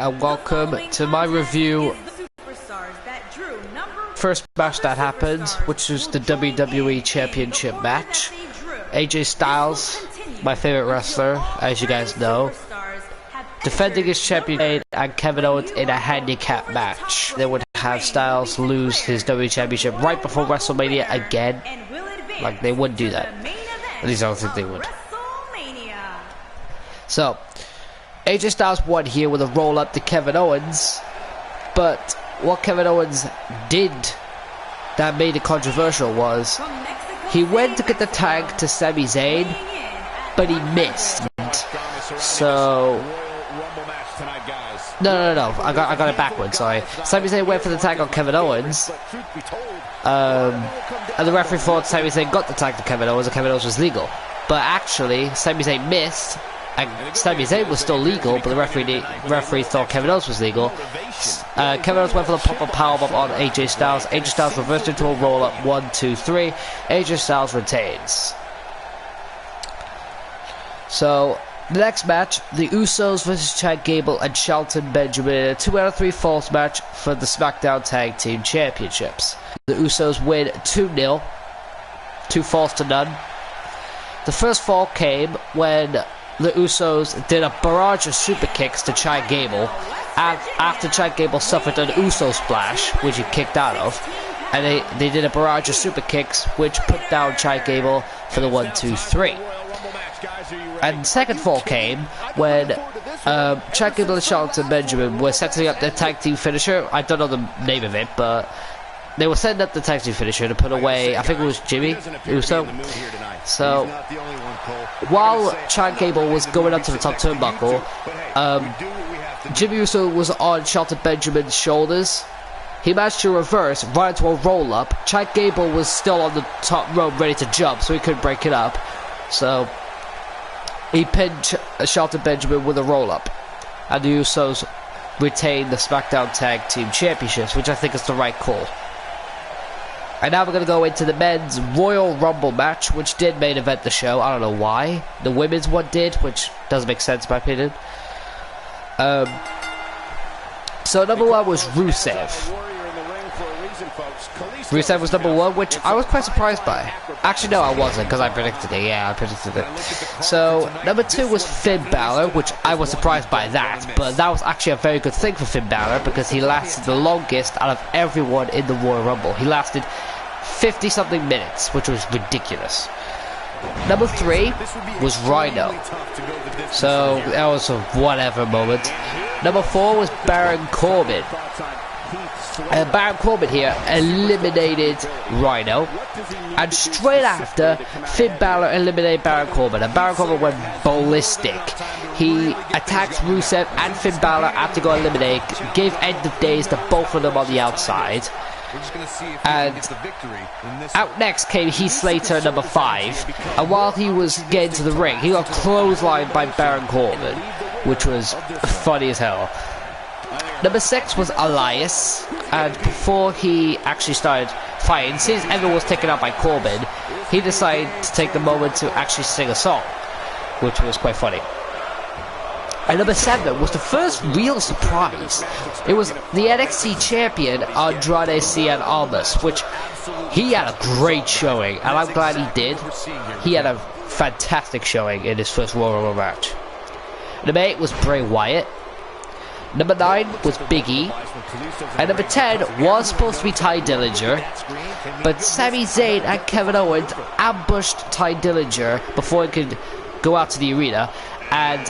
and welcome to my review. First match that happened, which was the WWE Championship match. AJ Styles, my favorite wrestler, as you guys know, defending his championship, and Kevin Owens in a handicap match. They would have Styles lose his WWE Championship right before WrestleMania again. Like, they wouldn't do that. At least I don't think they would. So, AJ Styles won here with a roll-up to Kevin Owens, but what Kevin Owens did that made it controversial was he went to get the tag to Sami Zayn, but he missed. So, no, I got it backwards. Sorry, Sami Zayn went for the tag on Kevin Owens, and the referee thought Sami Zayn got the tag to Kevin Owens, and Kevin Owens was legal. But actually, Sami Zayn missed. And Sami Zayn was still legal, but the referee thought Kevin Owens was legal. Kevin Owens went for the pop-up powerbomb on AJ Styles. AJ Styles reversed into a roll-up, 1, 2, 3. AJ Styles retains. So, the next match, the Usos versus Chad Gable and Shelton Benjamin, a 2 out of 3 falls match for the SmackDown Tag Team Championships. The Usos win 2-0, 2 falls to none. The first fall came when the Usos did a barrage of super kicks to Chad Gable after Chad Gable suffered an Uso splash, which he kicked out of, and they did a barrage of super kicks which put down Chad Gable for the 1, 2, 3. And the second fall came when Chad Gable and Shelton Benjamin were setting up their tag team finisher. I don't know the name of it, but they were setting up the tag team finisher to put away, I think it was Jimmy Uso. So, while Chad Gable was going up to the top turnbuckle, Jimmy Uso was on Shelton Benjamin's shoulders. He managed to reverse right into a roll-up. Chad Gable was still on the top rope ready to jump, so he couldn't break it up. So, he pinned Shelton Benjamin with a roll-up. And the Usos retained the SmackDown Tag Team Championships, which I think is the right call. And now we're going to go into the men's Royal Rumble match, which did main event the show. I don't know why. The women's one did, which doesn't make sense in my opinion. So number 1 was Rusev. Rusev was number 1, which I was quite surprised by. Actually, no, I wasn't, because I predicted it. Yeah, I predicted it. So number 2 was Finn Balor, which I was surprised by that. But that was actually a very good thing for Finn Balor, because he lasted the longest out of everyone in the Royal Rumble. He lasted 50-something minutes, which was ridiculous. Number 3 was Rhino. So that was a whatever moment. Number 4 was Baron Corbin. Baron Corbin here eliminated Rhino, and straight after, Finn Balor eliminated Baron Corbin, and Baron Corbin went ballistic. He attacked Rusev and Finn Balor after going eliminated, gave end of days to both of them on the outside. And out next came Heath Slater, number 5, and while he was getting to the ring, he got clotheslined by Baron Corbin, which was funny as hell. Number 6 was Elias, and before he actually started fighting, since everyone was taken out by Corbin, he decided to take the moment to actually sing a song, which was quite funny. And number 7 was the first real surprise. It was the NXT champion, Andrade Cien Almas, which he had a great showing, and I'm glad he did. He had a fantastic showing in his first Royal Rumble match. Number 8 was Bray Wyatt. Number 9 was Big E. And number 10 was supposed to be Tye Dillinger, but Sami Zayn and Kevin Owens ambushed Tye Dillinger before he could go out to the arena, and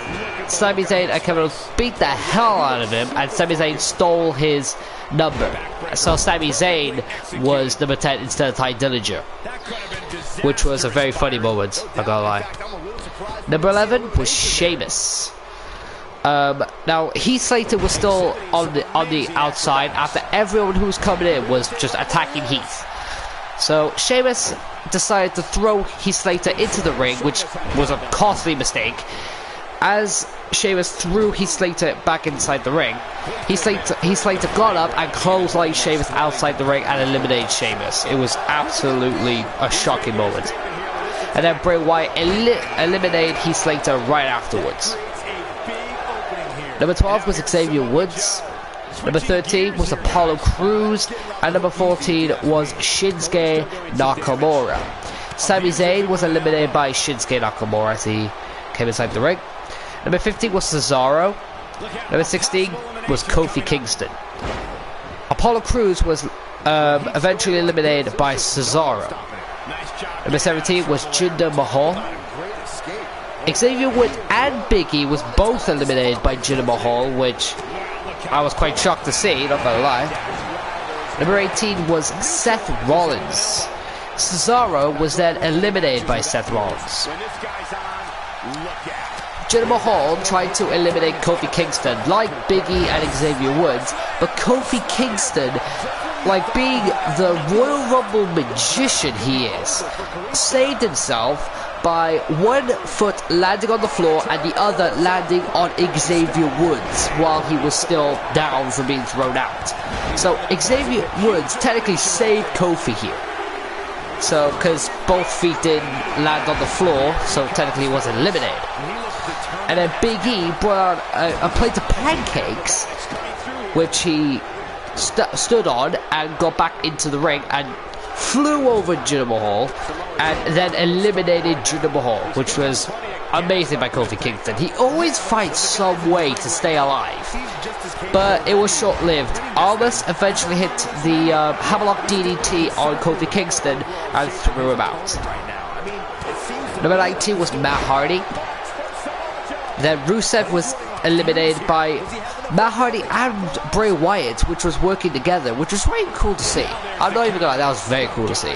Sami Zayn and Kevin Owens beat the hell out of him, and Sami Zayn stole his number. So Sami Zayn was number 10 instead of Tye Dillinger, which was a very funny moment, I'm gonna lie. Number 11 was Sheamus. Now Heath Slater was still on the outside after everyone who was coming in was just attacking Heath. So Sheamus decided to throw Heath Slater into the ring, which was a costly mistake. As Sheamus threw Heath Slater back inside the ring, Heath Slater got up and clotheslined Sheamus outside the ring and eliminated Sheamus. It was absolutely a shocking moment. And then Bray Wyatt eliminated Heath Slater right afterwards. Number 12 was Xavier Woods. Number 13 was Apollo Crews. And number 14 was Shinsuke Nakamura. Sami Zayn was eliminated by Shinsuke Nakamura as he came inside the ring. Number 15 was Cesaro. Number 16 was Kofi Kingston. Apollo Crews was eventually eliminated by Cesaro. Number 17 was Jinder Mahal. Xavier Woods and Big E was both eliminated by Jinder Mahal, which I was quite shocked to see, not gonna lie. Number 18 was Seth Rollins. Cesaro was then eliminated by Seth Rollins. Jinder Mahal tried to eliminate Kofi Kingston like Big E and Xavier Woods, but Kofi Kingston, like being the Royal Rumble magician he is, saved himself by one foot landing on the floor and the other landing on Xavier Woods while he was still down from being thrown out. So Xavier Woods technically saved Kofi here. So, because both feet didn't land on the floor, so technically he wasn't eliminated. And then Big E brought out a plate of pancakes, which he stood on and got back into the ring and flew over Jinder Mahal and then eliminated Jinder Mahal, which was amazing by Kofi Kingston. He always finds some way to stay alive, but it was short-lived. Almas eventually hit the Hammerlock DDT on Kofi Kingston and threw him out. Number 19 was Matt Hardy. Then Rusev was eliminated by Matt Hardy and Bray Wyatt, which was working together, which was really cool to see. I'm not even gonna lie, that was very cool to see.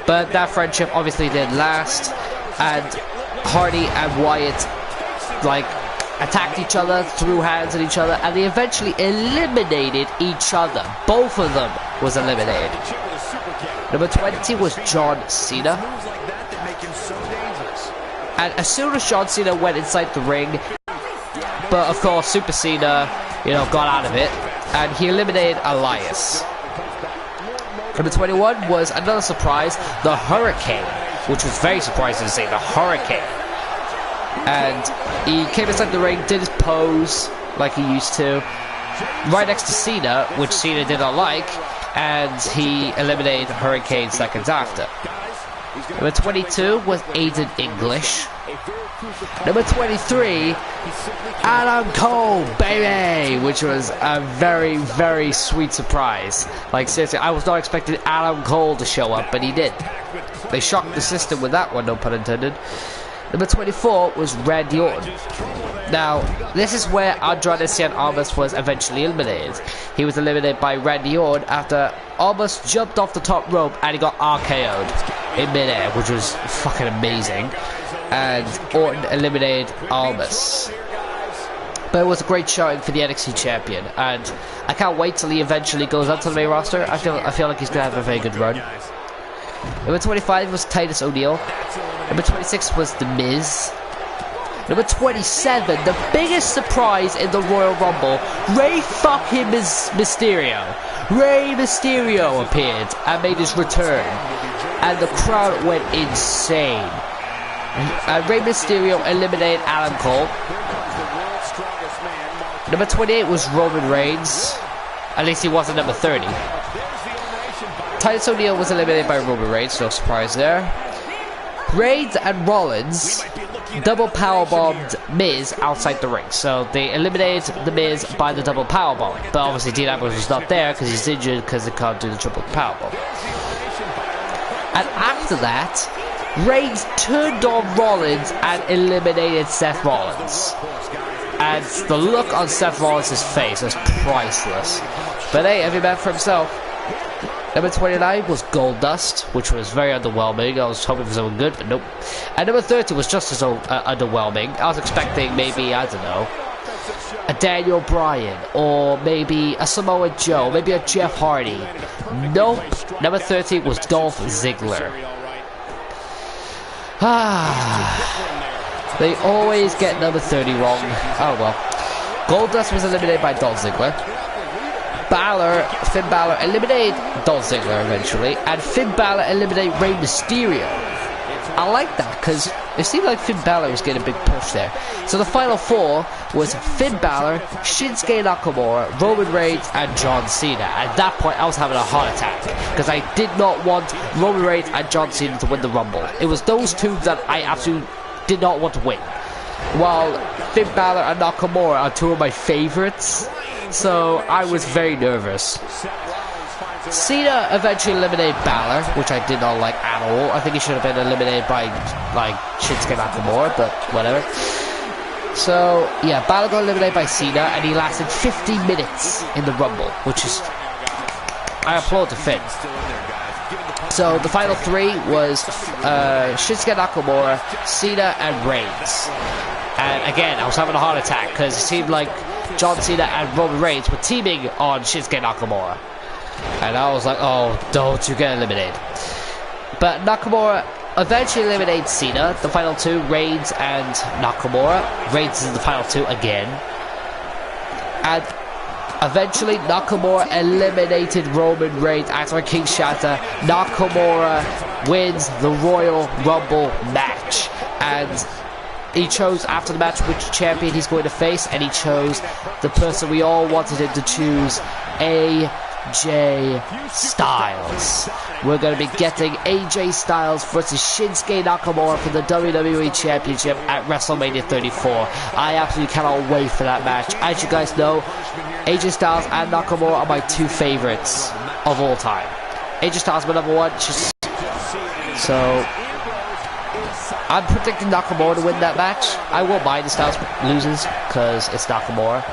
But that friendship obviously didn't last, and Hardy and Wyatt like attacked each other, threw hands at each other, and they eventually eliminated each other. Both of them was eliminated. Number 20 was John Cena. And as soon as John Cena went inside the ring, but of course Super Cena, got out of it, and he eliminated Elias. Number 21 was another surprise, the Hurricane, which was very surprising to see, the Hurricane. And he came inside the ring, did his pose like he used to, right next to Cena, which Cena did not like, and he eliminated Hurricane seconds after. Number 22 was Aiden English. Number 23, Adam Cole, baby! Which was a very, very sweet surprise. Like, seriously, I was not expecting Adam Cole to show up, but he did. They shocked the system with that one, no pun intended. Number 24 was Randy Orton. Now, this is where Andrade Cien Almas was eventually eliminated. He was eliminated by Randy Orton after Almas jumped off the top rope and he got RKO'd in midair, which was fucking amazing. And Orton eliminated Almas. But it was a great showing for the NXT champion, and I can't wait till he eventually goes up to the main roster. I feel like he's gonna have a very good run. Number 25 was Titus O'Neil. Number 26 was The Miz. Number 27, the biggest surprise in the Royal Rumble, Rey fucking Mysterio. Rey Mysterio appeared and made his return, and the crowd went insane. Rey Mysterio eliminated Adam Cole. Number 28 was Roman Reigns. At least he wasn't number 30. Titus O'Neil was eliminated by Roman Reigns, no surprise there. Reigns and Rollins double powerbombed Miz outside the ring. So they eliminated The Miz by the double powerbomb. But obviously Dean Ambrose was not there because he's injured because they can't do the triple powerbomb. And after that, Reigns turned on Rollins and eliminated Seth Rollins. And the look on Seth Rollins' face was priceless. But hey, every man for himself. Number 29 was Goldust, which was very underwhelming. I was hoping for something good, but nope. And number 30 was just as underwhelming. I was expecting maybe, I don't know, a Daniel Bryan, or maybe a Samoa Joe, maybe a Jeff Hardy. Nope. Number 30 was Dolph Ziggler. They always get number 30 wrong. Oh well. Goldust was eliminated by Dolph Ziggler. Finn Balor eliminated Dolph Ziggler eventually, and Finn Balor eliminated Rey Mysterio. I like that because it seemed like Finn Balor was getting a big push there. So the final 4 was Finn Balor, Shinsuke Nakamura, Roman Reigns, and John Cena. At that point, I was having a heart attack because I did not want Roman Reigns and John Cena to win the Rumble. It was those two that I absolutely did not want to win. While Finn Balor and Nakamura are two of my favorites, so I was very nervous. Cena eventually eliminated Balor, which I did not like at all. I think he should have been eliminated by, like, Shinsuke Nakamura, but whatever. So, yeah, Balor got eliminated by Cena, and he lasted 50 minutes in the Rumble, which is... I applaud to Finn. So, the final 3 was Shinsuke Nakamura, Cena, and Reigns. And again, I was having a heart attack, because it seemed like John Cena and Roman Reigns were teaming on Shinsuke Nakamura. And I was like, oh, don't you get eliminated. But Nakamura eventually eliminated Cena. The final 2, Reigns and Nakamura. Reigns is the final 2 again. And eventually Nakamura eliminated Roman Reigns after a King Shatter. Nakamura wins the Royal Rumble match. And he chose after the match which champion he's going to face. And he chose the person we all wanted him to choose, AJ Styles. We're going to be getting AJ Styles versus Shinsuke Nakamura for the WWE Championship at WrestleMania 34. I absolutely cannot wait for that match. As you guys know, AJ Styles and Nakamura are my 2 favorites of all time. AJ Styles my number 1. So I'm predicting Nakamura to win that match. I won't mind if Styles loses because it's Nakamura.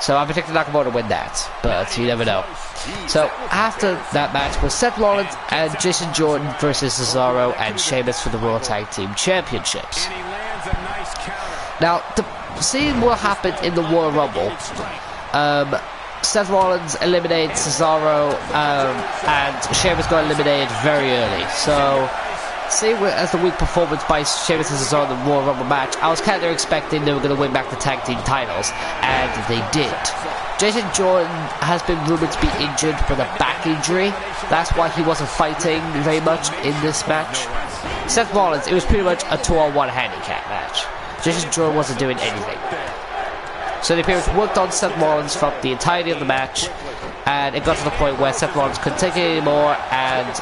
So I'm predicting Nakamura to win that, but you never know. So after that match was Seth Rollins and Jason Jordan versus Cesaro and Sheamus for the Raw Tag Team Championships. Now, to see what happened in the Royal Rumble, Seth Rollins eliminated Cesaro, and Sheamus got eliminated very early. So, seeing as the weak performance by Sheamus and Cesaro in the Royal Rumble match, I was kind of expecting they were going to win back the tag team titles, and they did. Jason Jordan has been rumored to be injured with a back injury. That's why he wasn't fighting very much in this match. Seth Rollins, it was pretty much a 2-on-1 handicap match. Jason Jordan wasn't doing anything. So the appearance worked on Seth Rollins from the entirety of the match, and it got to the point where Seth Rollins couldn't take it anymore, and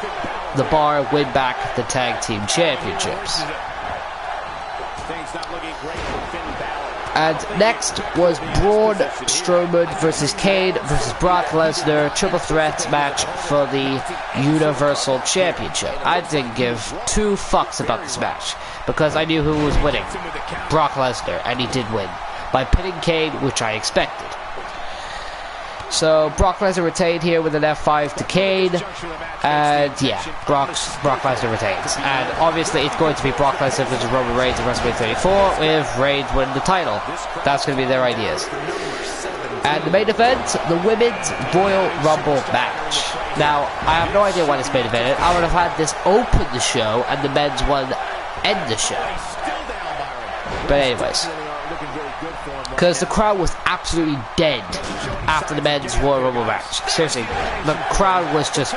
the Bar win back the tag team championships. And next was Braun Strowman versus Kane versus Brock Lesnar, triple threat match for the Universal Championship. I didn't give 2 fucks about this match because I knew who was winning, Brock Lesnar, and he did win by pinning Kane, which I expected. So Brock Lesnar retained here with an F5 to Kane, and yeah, Brock Lesnar retains. And obviously it's going to be Brock Lesnar versus Roman Reigns at WrestleMania 34 with Reigns winning the title. That's going to be their ideas. And the main event, the Women's Royal Rumble match. Now, I have no idea when it's main evented. I would have had this open the show and the men's one end the show. But anyways, because the crowd was absolutely dead after the men's Royal Rumble match. Seriously, the crowd was just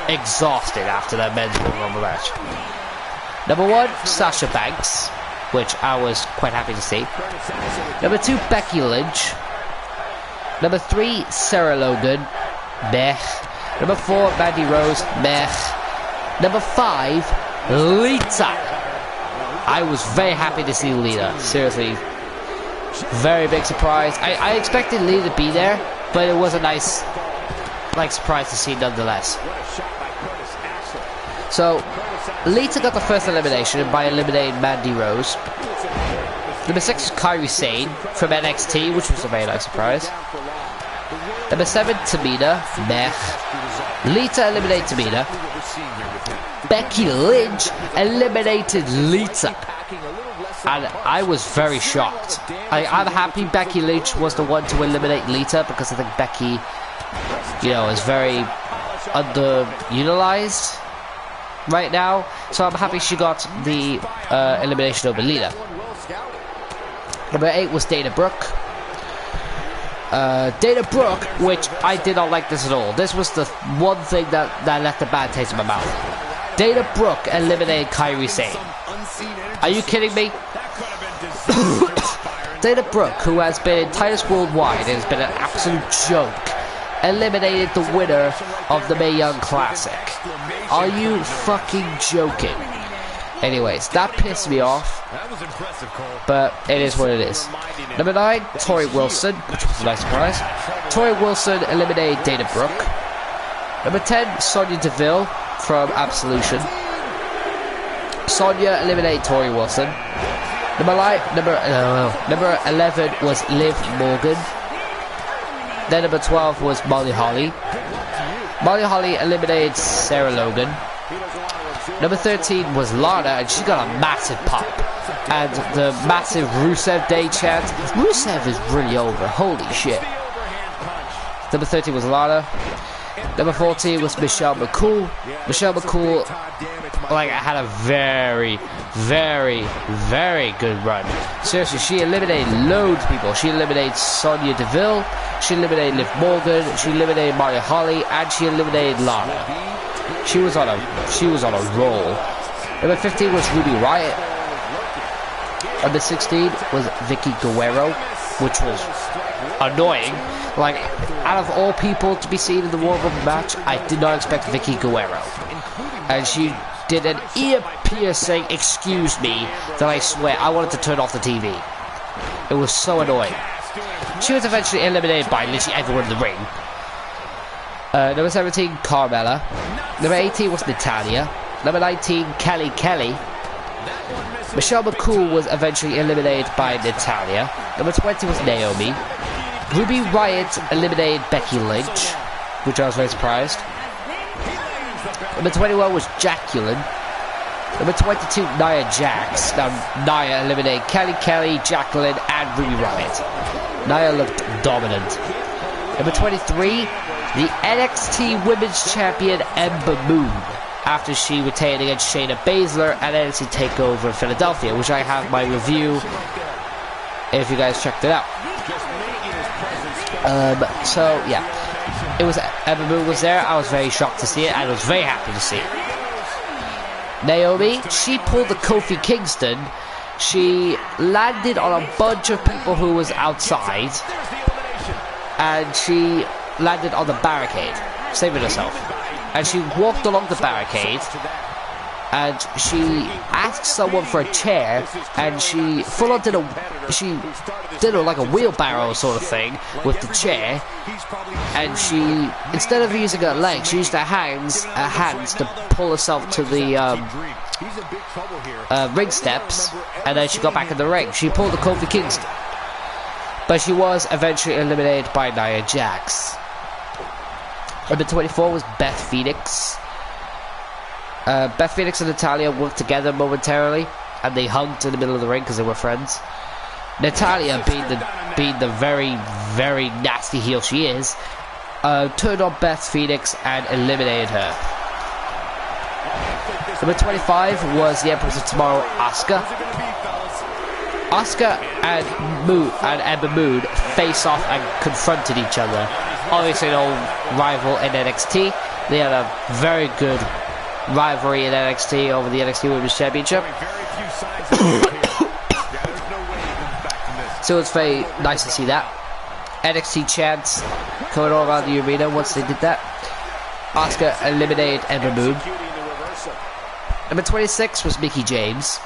exhausted after that men's Royal Rumble match. Number 1, Sasha Banks, which I was quite happy to see. Number 2, Becky Lynch. Number 3, Sarah Logan, meh. Number 4, Mandy Rose, meh. Number 5, Lita. I was very happy to see Lita, seriously. Very big surprise. I expected Lita to be there, but it was a nice, surprise to see nonetheless. So, Lita got the first elimination by eliminating Mandy Rose. Number 6 was Kairi Sane from NXT, which was a very nice surprise. Number 7, Tamina, meh. Lita eliminated Tamina. Becky Lynch eliminated Lita. And I was very shocked. I'm happy Becky Lynch was the one to eliminate Lita, because I think Becky, is very underutilized right now. So I'm happy she got the elimination over Lita. Number 8 was Dana Brooke. Dana Brooke, which I did not like this at all. This was the one thing that left a bad taste in my mouth. Dana Brooke eliminated Kairi Sane. Are you kidding me? Dana Brooke, who has been Titus Worldwide and has been an absolute joke, eliminated the winner of the Mae Young Classic. Are you fucking joking? Anyways, that pissed me off, but it is what it is. Number 9, Tori Wilson, which was a nice surprise. Tori Wilson eliminated Dana Brooke. Number 10, Sonya Deville from Absolution. Sonya eliminated Tori Wilson. Number 11 was Liv Morgan. Then number 12 was Molly Holly. Molly Holly eliminated Sarah Logan. Number 13 was Lana, and she got a massive pop. And the massive Rusev Day chant. Rusev is really over, holy shit. Number 13 was Lana. Number 14 was Michelle McCool. Michelle McCool, like, had a very, very, very good run. Seriously, she eliminated loads of people. She eliminated Sonya Deville. She eliminated Liv Morgan. She eliminated Molly Holly, and she eliminated Lana. She was on a roll. Number 15 was Ruby Riott. Number 16 was Vicky Guerrero, which was annoying. Like, out of all people to be seen in the Royal Rumble match, I did not expect Vicky Guerrero. And she did an ear-piercing excuse me that I swear I wanted to turn off the TV. It was so annoying. She was eventually eliminated by literally everyone in the ring. Number 17, Carmella. Number 18 was Natalya. Number 19, Kelly Kelly. Michelle McCool was eventually eliminated by Natalya. Number 20 was Naomi. Ruby Riott eliminated Becky Lynch, which I was very surprised. Number 21 was Jacqueline. Number 22, Nia Jax. Now, Nia eliminated Kelly Kelly, Jacqueline, and Ruby Riott. Nia looked dominant. Number 23, the NXT Women's Champion Ember Moon, after she retained against Shayna Baszler at NXT TakeOver Philadelphia, which I have my review if you guys checked it out. So yeah, it was Ember Moon was there. I was very shocked to see it. I was very happy to see it. Naomi, she pulled the Kofi Kingston. She landed on a bunch of people who was outside, and she landed on the barricade, saving herself. And she walked along the barricade, and she asked someone for a chair, and she full on did like a wheelbarrow sort of thing with the chair, and she, instead of using her legs, she used her hands to pull herself to the ring steps, and then she got back in the ring. She pulled the Kofi Kingston, but she was eventually eliminated by Nia Jax. Number 24 was Beth Phoenix. Beth Phoenix and Natalya worked together momentarily, and they hugged in the middle of the ring because they were friends. Natalya, being the very, very nasty heel she is, turned on Beth Phoenix and eliminated her. Number 25 was the Empress of Tomorrow, Asuka. Asuka and Ember Moon face off and confronted each other. Obviously, an old rival in NXT. They had a very good rivalry in NXT over the NXT Women's Championship. So it's very nice to see that. NXT chants coming all around the arena once they did that. Asuka eliminated Ember Moon. Number 26 was Mickie James.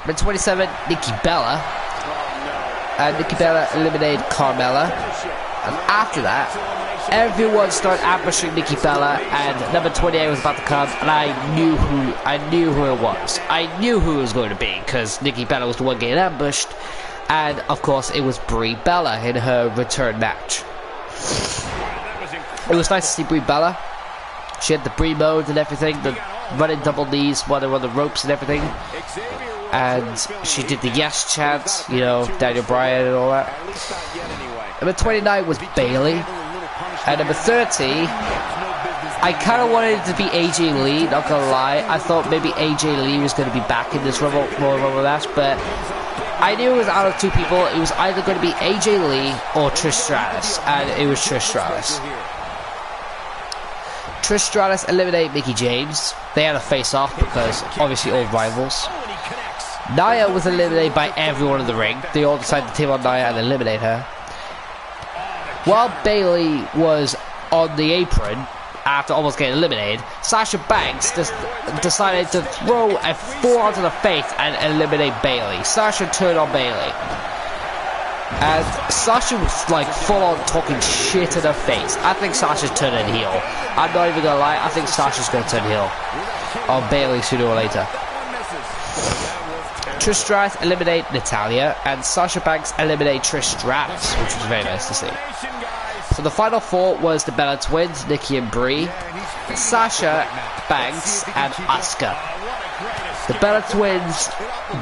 Number 27, Nikki Bella. And Nikki Bella eliminated Carmella. And after that, everyone started ambushing Nikki Bella, and number 28 was about to come, and I knew who it was. I knew who it was going to be, because Nikki Bella was the one getting ambushed, and of course it was Brie Bella in her return match. It was nice to see Brie Bella. She had the Brie mode and everything, the running double knees while they were on the ropes and everything. And she did the yes chant, you know, Daniel Bryan and all that. Number 29 was Bayley. And number 30, I kind of wanted it to be AJ Lee, not gonna lie. I thought maybe AJ Lee was going to be back in this Royal Rumble match, but I knew it was out of two people. It was either going to be AJ Lee or Trish Stratus, and it was Trish Stratus. Trish Stratus eliminated Mickie James. They had a face-off because obviously old rivals. Nia was eliminated by everyone in the ring. They all decided to team on Nia and eliminate her. While Bayley was on the apron after almost getting eliminated, Sasha Banks decided to throw a forearm to the face and eliminate Bayley. Sasha turned on Bayley. And Sasha was like full on talking shit in her face. I think Sasha's turning heel. I'm not even gonna lie, I think Sasha's gonna turn heel on Bayley sooner or later. Trish Stratus eliminate Natalya, and Sasha Banks eliminate Trish Stratus, which was very nice to see. So the final four was the Bella Twins, Nikki and Brie, Sasha Banks, and Asuka. The Bella Twins,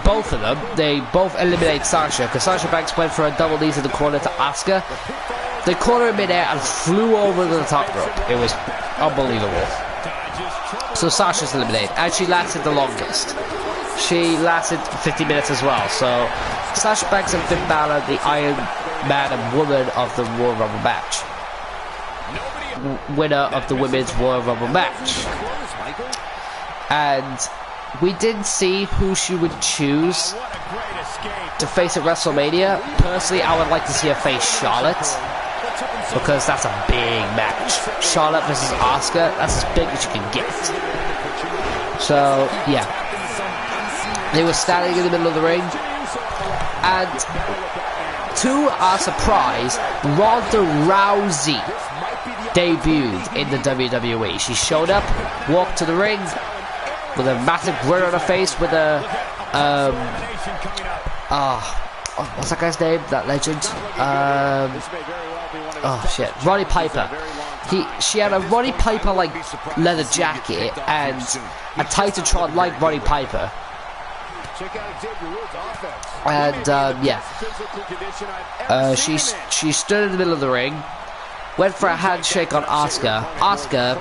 both of them, they both eliminate Sasha, because Sasha Banks went for a double knees in the corner to Asuka. They caught her in midair and flew over the top rope. It was unbelievable. So Sasha's eliminated, and she lasted the longest. She lasted 50 minutes as well. So Sasha Banks and Finn Balor, the Iron Man and Woman of the Royal Rumble match. Winner of the Women's Royal Rumble match. And we didn't see who she would choose to face at WrestleMania. Personally, I would like to see her face Charlotte, because that's a big match. Charlotte versus Asuka, that's as big as you can get. So, yeah. They were standing in the middle of the ring, and to our surprise, Ronda Rousey debuted in the WWE. She showed up, walked to the ring with a massive grin on her face, with a what's that guy's name? That legend? Oh shit, Roddy Piper. She had a Roddy Piper like leather jacket and a Titantron like Roddy Piper. And she stood in the middle of the ring, went for a handshake on Asuka. Asuka,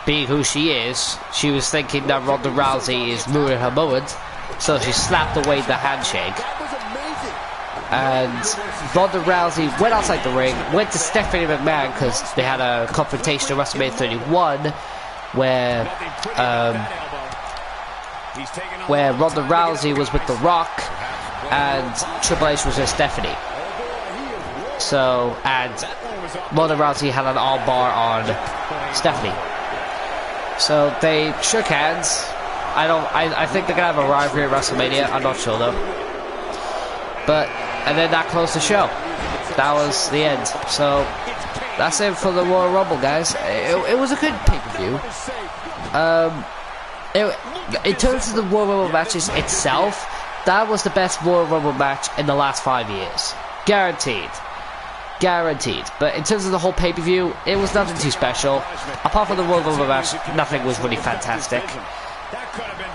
being who she is, she was thinking that Ronda Rousey is ruining her moment, so she slapped away the handshake. And Ronda Rousey went outside the ring, went to Stephanie McMahon, because they had a confrontation at WrestleMania 31 where Ronda Rousey was with The Rock and Triple H was with Stephanie. So, and Ronda Rousey had an armbar on Stephanie. So they shook hands. I think they're gonna have a rivalry at WrestleMania. I'm not sure though. And then that closed the show. That was the end. So that's it for the Royal Rumble, guys. It was a good pay-per-view. In terms of the Royal Rumble matches itself, that was the best Royal Rumble match in the last 5 years. Guaranteed. But in terms of the whole pay-per-view, it was nothing too special. Apart from the Royal Rumble match, nothing was really fantastic.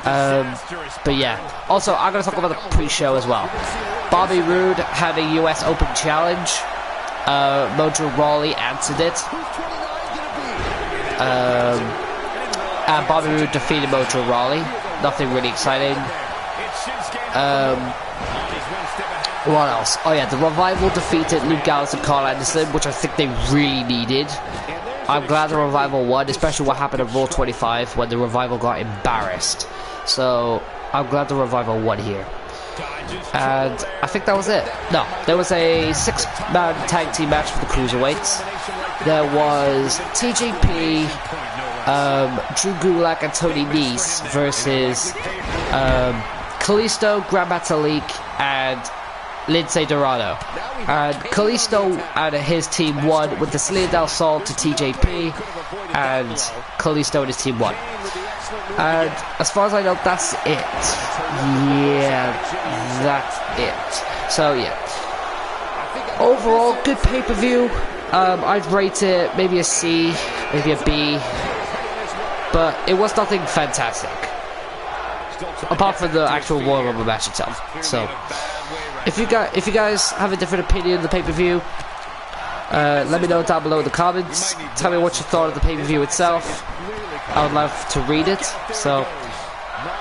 But yeah. Also, I'm going to talk about the pre-show as well. Bobby Roode had a US Open challenge. Mojo Rawley answered it. And Bobby Roode defeated Mojo Rawley. Nothing really exciting. What else? Oh yeah, the Revival defeated Luke Gallows and Carl Anderson, which I think they really needed. I'm glad the Revival won, especially what happened at Raw 25 when the Revival got embarrassed. So I'm glad the Revival won here. And I think that was it. No, there was a 6-man tag team match for the Cruiserweights. There was TJP, Drew Gulak and Tony Nese versus Kalisto, Gran Metalik, and Lindsay Dorado. And Kalisto and his team won with the Salida del Sol to TJP, and Kalisto and his team won. And as far as I know, that's it. Yeah, that's it. So yeah, overall, good pay-per-view. I'd rate it maybe a C, maybe a B, but it was nothing fantastic, apart from the actual Royal Rumble match itself. So if you guys have a different opinion of the pay-per-view, let me know down below in the comments. Tell me what you thought of the pay-per-view itself. I would love to read it. So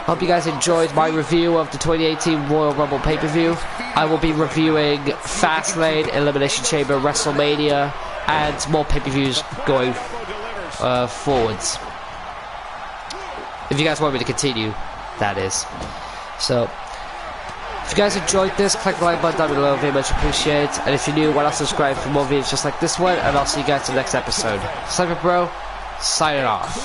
hope you guys enjoyed my review of the 2018 Royal Rumble pay-per-view. I will be reviewing Fastlane, Elimination Chamber, WrestleMania, and more pay-per-views going forwards. If you guys want me to continue, that is. So If you guys enjoyed this, click the like button down below, very much appreciated. And if you're new, why not subscribe for more videos just like this one, and I'll see you guys in the next episode. Sniper Bro, signing off.